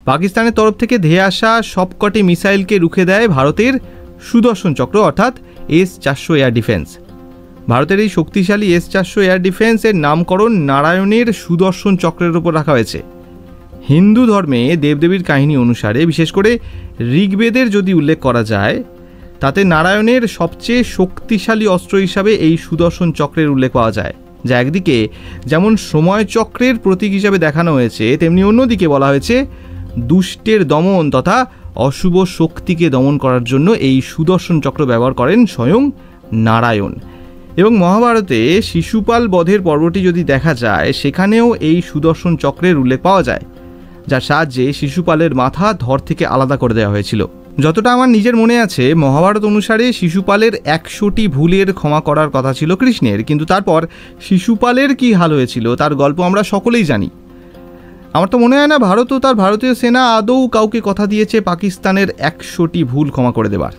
পাকিস্তানের তরফ থেকে ধেয়ে আসা সবকটি মিসাইলকে রুখে দেয় ভারতের সুদর্শন চক্র অর্থাৎ S-400 এয়ার ডিফেন্স। ভারতের এই শক্তিশালী S-400 এয়ার ডিফেন্সের নামকরণ নারায়ণের সুদর্শন চক্রের উপর রাখা হয়েছে। হিন্দু ধর্মে দেবদেবীর কাহিনী অনুসারে, বিশেষ করে ঋগ্বেদের যদি উল্লেখ করা যায়, তাতে নারায়ণের সবচেয়ে শক্তিশালী অস্ত্র হিসাবে এই সুদর্শন চক্রের উল্লেখ পাওয়া যায়, যা একদিকে যেমন সময় চক্রের প্রতীক হিসাবে দেখানো হয়েছে, তেমনি অন্যদিকে বলা হয়েছে দুষ্টের দমন তথা অশুভ শক্তিকে দমন করার জন্য এই সুদর্শন চক্র ব্যবহার করেন স্বয়ং নারায়ণ। এবং মহাভারতে শিশুপাল বধের পর্বটি যদি দেখা যায়, সেখানেও এই সুদর্শন চক্রের উল্লেখ পাওয়া যায়, যার সাহায্যে শিশুপালের মাথা ধর থেকে আলাদা করে দেওয়া হয়েছিল। যতটা আমার নিজের মনে আছে, মহাভারত অনুসারে শিশুপালের 100টি ভুলের ক্ষমা করার কথা ছিল কৃষ্ণের, কিন্তু তারপর শিশুপালের কী হাল হয়েছিল তার গল্প আমরা সকলেই জানি। আমার তো মনে হয় না ভারত ও তার ভারতীয় সেনা আদৌ কাউকে কথা দিয়েছে পাকিস্তানের 100টি ভুল ক্ষমা করে দেবার।